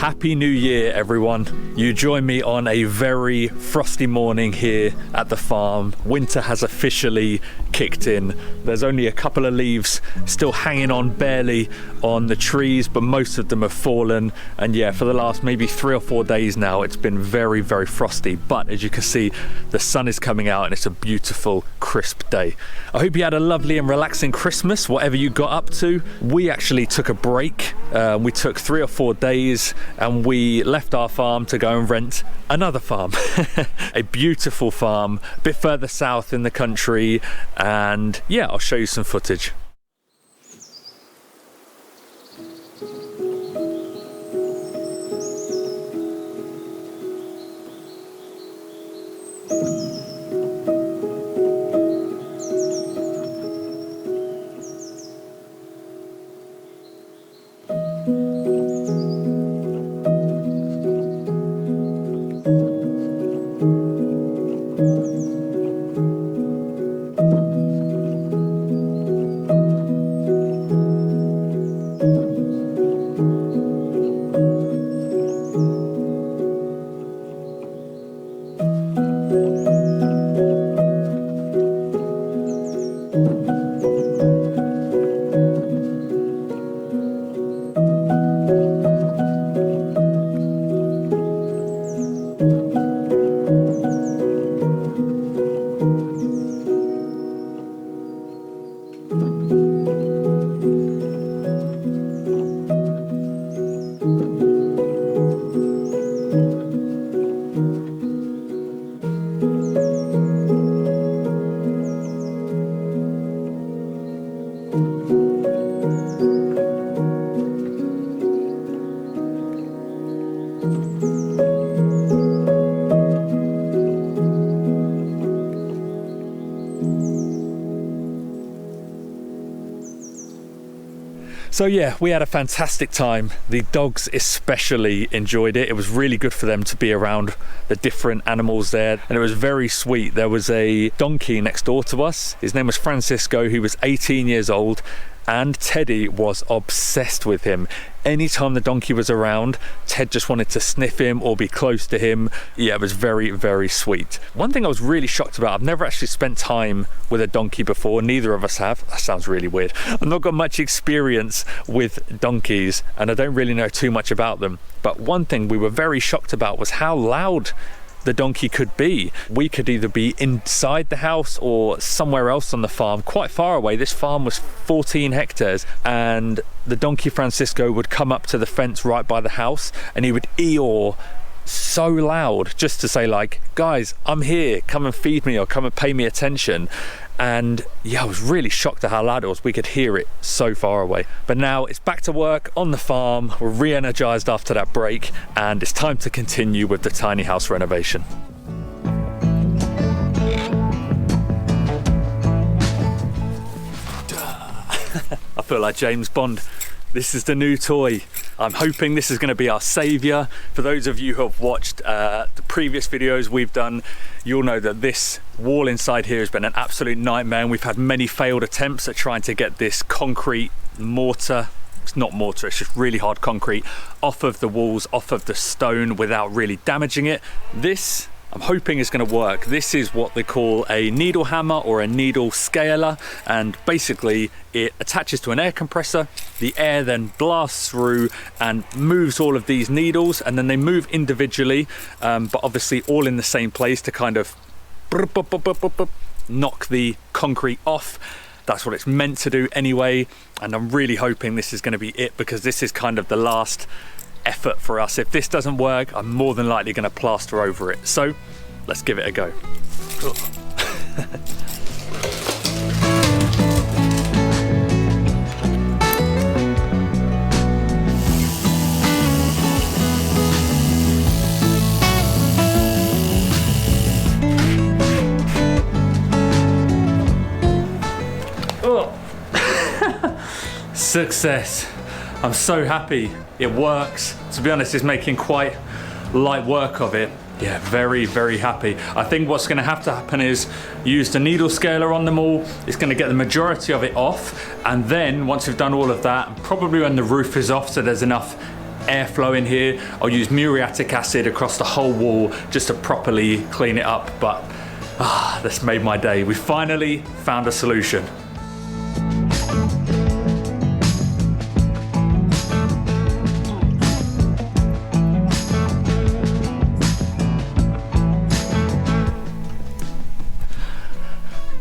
Happy New Year, everyone. You join me on a very frosty morning here at the farm. Winter has officially kicked in. There's only a couple of leaves still hanging on barely on the trees, but most of them have fallen. And yeah, for the last maybe 3 or 4 days now, it's been very, very frosty. But as you can see, the sun is coming out and it's a beautiful, crisp day. I hope you had a lovely and relaxing Christmas, whatever you got up to. We actually took a break. We took 3 or 4 days and we left our farm to go and rent another farm. A beautiful farm a bit further south in the country, and yeah, I'll show you some footage. So yeah, we had a fantastic time. The dogs especially enjoyed it. It was really good for them to be around the different animals there, and it was very sweet. There was a donkey next door to us. His name was Francisco. He was 18 years old, and Teddy was obsessed with him. Anytime the donkey was around, Ted just wanted to sniff him or be close to him. Yeah, it was very, very sweet. One thing I was really shocked about, I've never actually spent time with a donkey before. Neither of us have. That sounds really weird. I've not got much experience with donkeys and I don't really know too much about them. But one thing we were very shocked about was how loud the donkey could be. We could either be inside the house or somewhere else on the farm, quite far away. This farm was 14 hectares, and the donkey Francisco would come up to the fence right by the house and he would eeyore so loud just to say, like, guys, I'm here, come and feed me or come and pay me attention. And yeah, I was really shocked at how loud it was. We could hear it so far away. But now it's back to work on the farm. We're re-energized after that break, and it's time to continue with the tiny house renovation. I feel like James Bond. This is the new toy. I'm hoping this is going to be our savior. For those of you who have watched the previous videos we've done, you'll know that this wall inside here has been an absolute nightmare, and we've had many failed attempts at trying to get this concrete mortar, it's not mortar, it's just really hard concrete, off of the walls, off of the stone without really damaging it. This, I'm hoping, is going to work. This is what they call a needle hammer or a needle scaler, and basically it attaches to an air compressor. The air then blasts through and moves all of these needles, and then they move individually, but obviously all in the same place to kind of knock the concrete off. That's what it's meant to do anyway, and I'm really hoping this is going to be it, because this is kind of the last effort for us. If this doesn't work, I'm more than likely going to plaster over it. So let's give it a go. Success. I'm so happy it works. To be honest, it's making quite light work of it. Yeah, very, very happy. I think what's going to happen is use the needle scaler on them all. It's going to get the majority of it off, and then once we've done all of that, probably when the roof is off so there's enough airflow in here. I'll use muriatic acid across the whole wall just to properly clean it up, but that's made my day. We finally found a solution.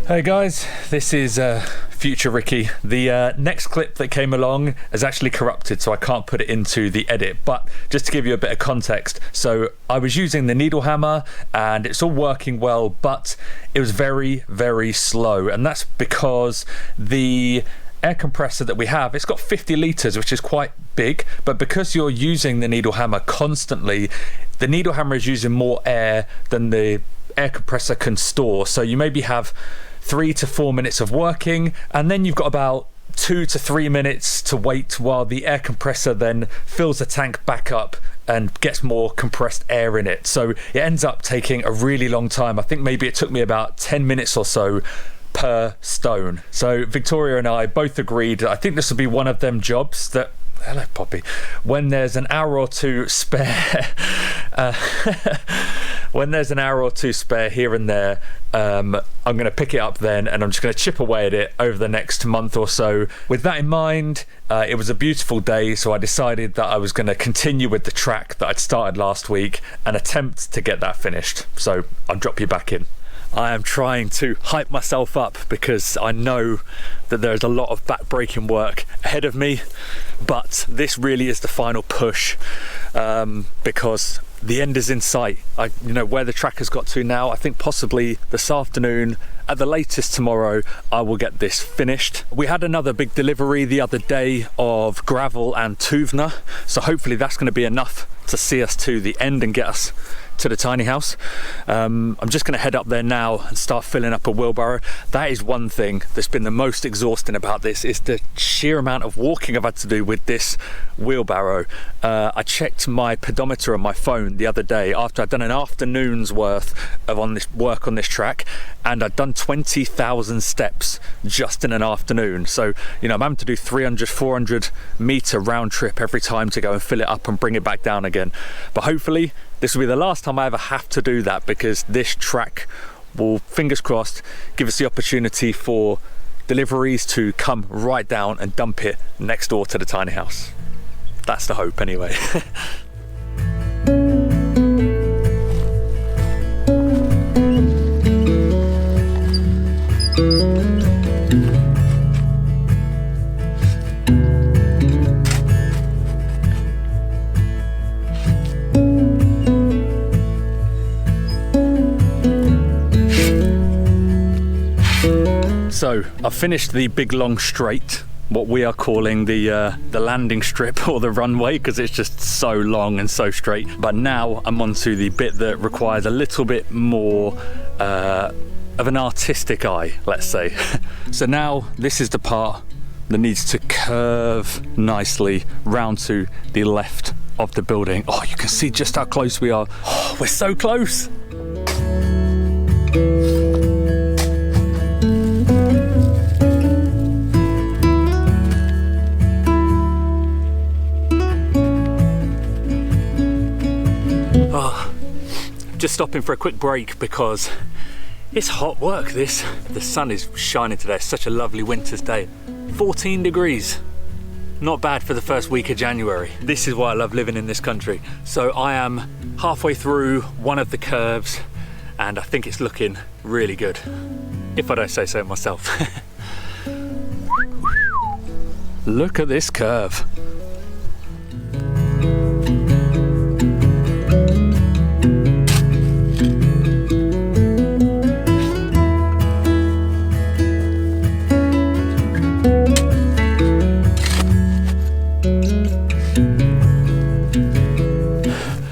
Hey guys, this is future Ricky. The next clip that came along is actually corrupted, so I can't put it into the edit, but just to give you a bit of context, so I was using the needle hammer and it's all working well, but it was very, very slow, and that's because the air compressor that we have, it's got 50 litres, which is quite big, but because you're using the needle hammer constantly, the needle hammer is using more air than the air compressor can store. So you maybe have 3 to 4 minutes of working, and then you've got about 2 to 3 minutes to wait while the air compressor then fills the tank back up and gets more compressed air in it. So it ends up taking a really long time. I think maybe it took me about 10 minutes or so per stone. So Victoria and I both agreed, I think this will be one of them jobs that, hello Poppy, when there's an hour or two spare when there's an hour or two spare here and there, I'm going to pick it up then, and I'm just going to chip away at it over the next month or so. With that in mind, it was a beautiful day, so I decided that I was going to continue with the track that I'd started last week and attempt to get that finished. So I'll drop you back in. I am trying to hype myself up because I know that there's a lot of back-breaking work ahead of me, but this really is the final push, because the end is in sight. Where the track has got to now, I think possibly this afternoon, at the latest tomorrow, I will get this finished. We had another big delivery the other day of gravel and tuvna, so hopefully that's going to be enough to see us to the end and get us to the tiny house. I'm just going to head up there now and start filling up a wheelbarrow. That is one thing that's been the most exhausting about this, is the sheer amount of walking I've had to do with this wheelbarrow. I checked my pedometer on my phone the other day after I'd done an afternoon's worth of work on this track, and I'd done 20,000 steps just in an afternoon. So I'm having to do 300-400 meter round trip every time to go and fill it up and bring it back down again. But hopefully this will be the last time I ever have to do that, because this track will, fingers crossed, give us the opportunity for deliveries to come right down and dump it next door to the tiny house. That's the hope anyway. So I've finished the big long straight, what we are calling the landing strip or the runway, because it's just so long and so straight. But now I'm onto the bit that requires a little bit more of an artistic eye, let's say. So now this is the part that needs to curve nicely round to the left of the building. Oh, you can see just how close we are. Oh, we're so close. Just stopping for a quick break because it's hot work this. The sun is shining today. It's such a lovely winter's day. 14 degrees. Not bad for the first week of January. This is why I love living in this country. So I am halfway through one of the curves and I think it's looking really good, if I don't say so myself. Look at this curve.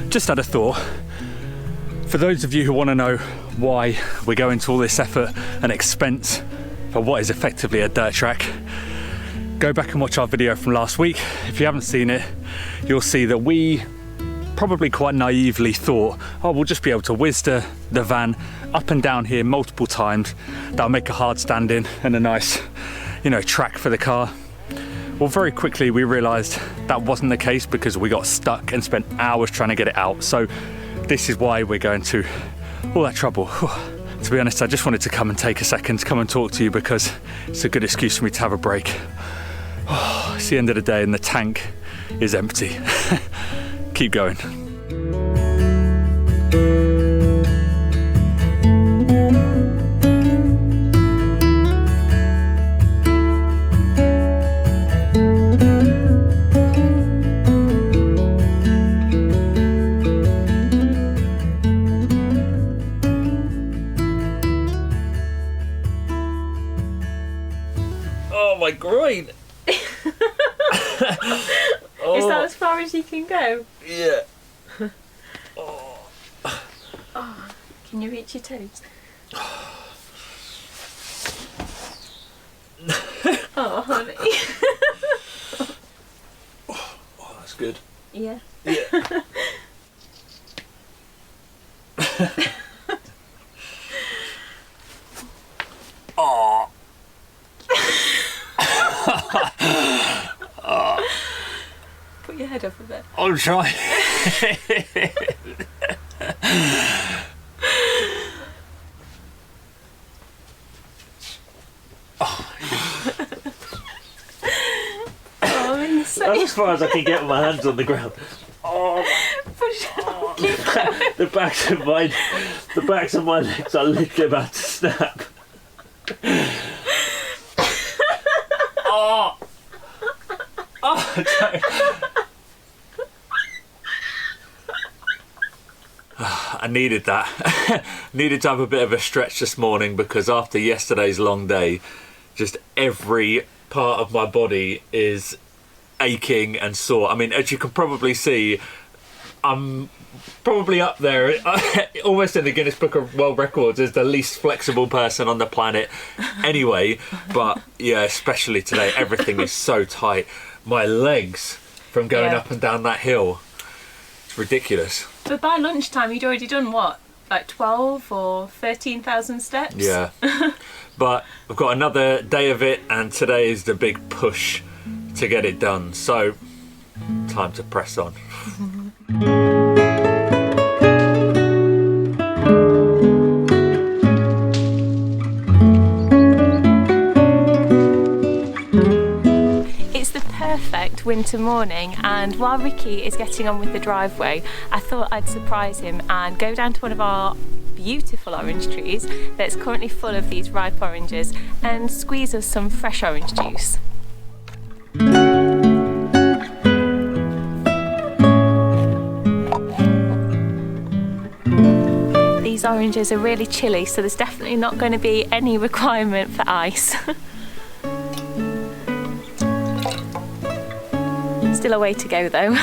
Just had a thought. For those of you who want to know why we're going to all this effort and expense for what is effectively a dirt track, go back and watch our video from last week. If you haven't seen it, you'll see that we probably quite naively thought, oh, we'll just be able to whiz the van up and down here multiple times. That'll make a hard standing and a nice, track for the car. Well, very quickly we realised That wasn't the case because we got stuck and spent hours trying to get it out. So this is why we're going to all that trouble. To be honest, I just wanted to come and take a second to come and talk to you because it's a good excuse for me to have a break. It's the end of the day and the tank is empty. Keep going. Oh, my groin! Oh. Is that as far as you can go? Yeah. Oh, can you reach your toes? Oh, honey. Oh, that's good. Yeah. Yeah. Oh. Put your head up a bit. I'm trying. Oh, I'm in the same. That's as far as I can get my hands on the ground. Oh, Push it. Keep going. the backs of my legs are literally about to snap. Oh. Oh, I needed that. Needed to have a bit of a stretch this morning because after yesterday's long day, just every part of my body is aching and sore. I mean, as you can probably see, I'm probably up there, almost in the Guinness Book of World Records as the least flexible person on the planet anyway. But yeah, especially today, everything is so tight. My legs from going up and down that hill, it's ridiculous. But by lunchtime, you'd already done what? Like 12 or 13,000 steps? Yeah. But I've got another day of it, and today is the big push to get it done. So, time to press on. Perfect winter morning, and while Ricky is getting on with the driveway, I thought I'd surprise him and go down to one of our beautiful orange trees that's currently full of these ripe oranges and squeeze us some fresh orange juice. These oranges are really chilly, so there's definitely not going to be any requirement for ice. Still a way to go though.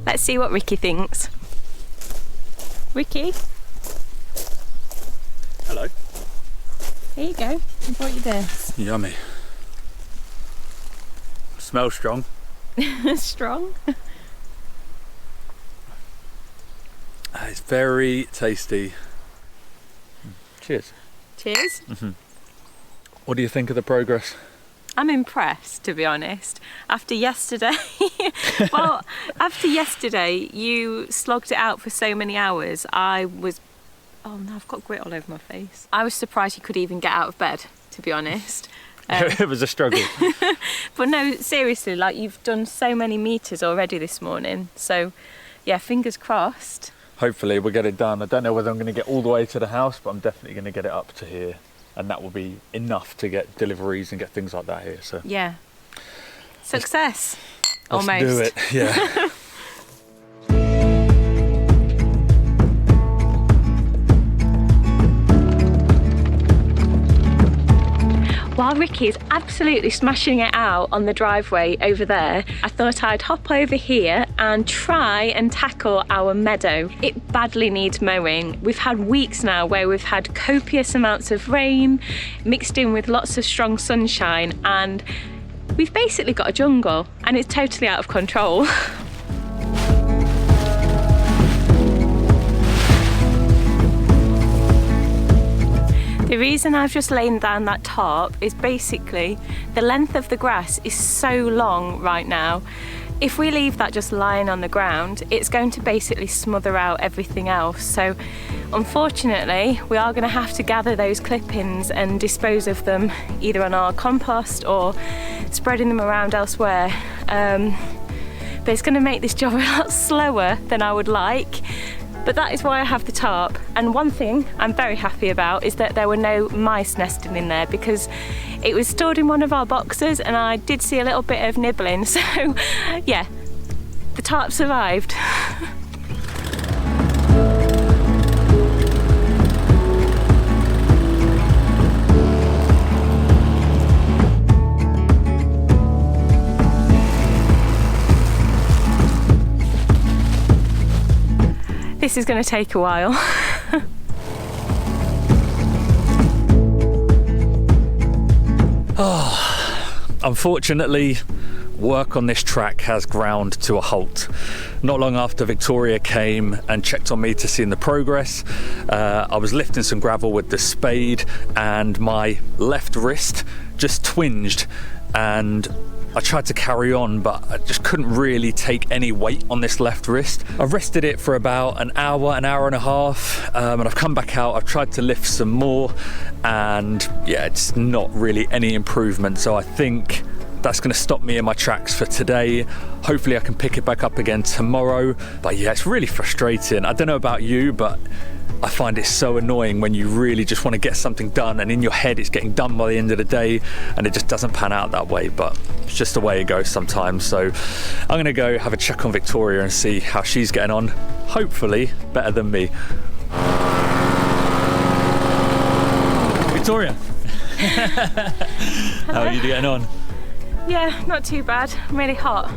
Let's see what Ricky thinks. Ricky? Hello. Here you go. I brought you this. Yummy. Smells strong. Strong? It's very tasty. Cheers. Cheers. Mm-hmm. What do you think of the progress? I'm impressed, to be honest. After yesterday, after yesterday, you slogged it out for so many hours. Oh no, I've got grit all over my face. I was surprised you could even get out of bed, to be honest. It was a struggle. But no, seriously, like, you've done so many meters already this morning. So yeah, fingers crossed. Hopefully we'll get it done. I don't know whether I'm going to get all the way to the house, but I'm definitely going to get it up to here, and that will be enough to get deliveries and get things like that here. So yeah, success. Let's almost do it. Yeah. While Ricky is absolutely smashing it out on the driveway over there, I thought I'd hop over here and try and tackle our meadow. It badly needs mowing. We've had weeks now where we've had copious amounts of rain mixed in with lots of strong sunshine, and we've basically got a jungle and it's totally out of control. The reason I've just lain down that tarp is basically the length of the grass is so long right now. If we leave that just lying on the ground, it's going to basically smother out everything else. So unfortunately, we are going to have to gather those clippings and dispose of them either on our compost or spreading them around elsewhere. But it's going to make this job a lot slower than I would like. But that is why I have the tarp. And one thing I'm very happy about is that there were no mice nesting in there, because it was stored in one of our boxes and I did see a little bit of nibbling. So yeah, the tarp survived. This is going to take a while. Unfortunately, work on this track has ground to a halt. Not long after Victoria came and checked on me to see the progress, I was lifting some gravel with the spade and my left wrist just twinged, and I tried to carry on, but I just couldn't really take any weight on this left wrist. I've rested it for about an hour and a half, and I've come back out. I've tried to lift some more, and yeah, it's not really any improvement. So I think that's going to stop me in my tracks for today. Hopefully I can pick it back up again tomorrow. But yeah, it's really frustrating. I don't know about you, but I find it so annoying when you really just want to get something done and in your head it's getting done by the end of the day, and it just doesn't pan out that way. But it's just the way it goes sometimes. So I'm going to go have a check on Victoria and see how she's getting on. Hopefully better than me. Victoria! How are you getting on? Yeah, not too bad. I'm really hot.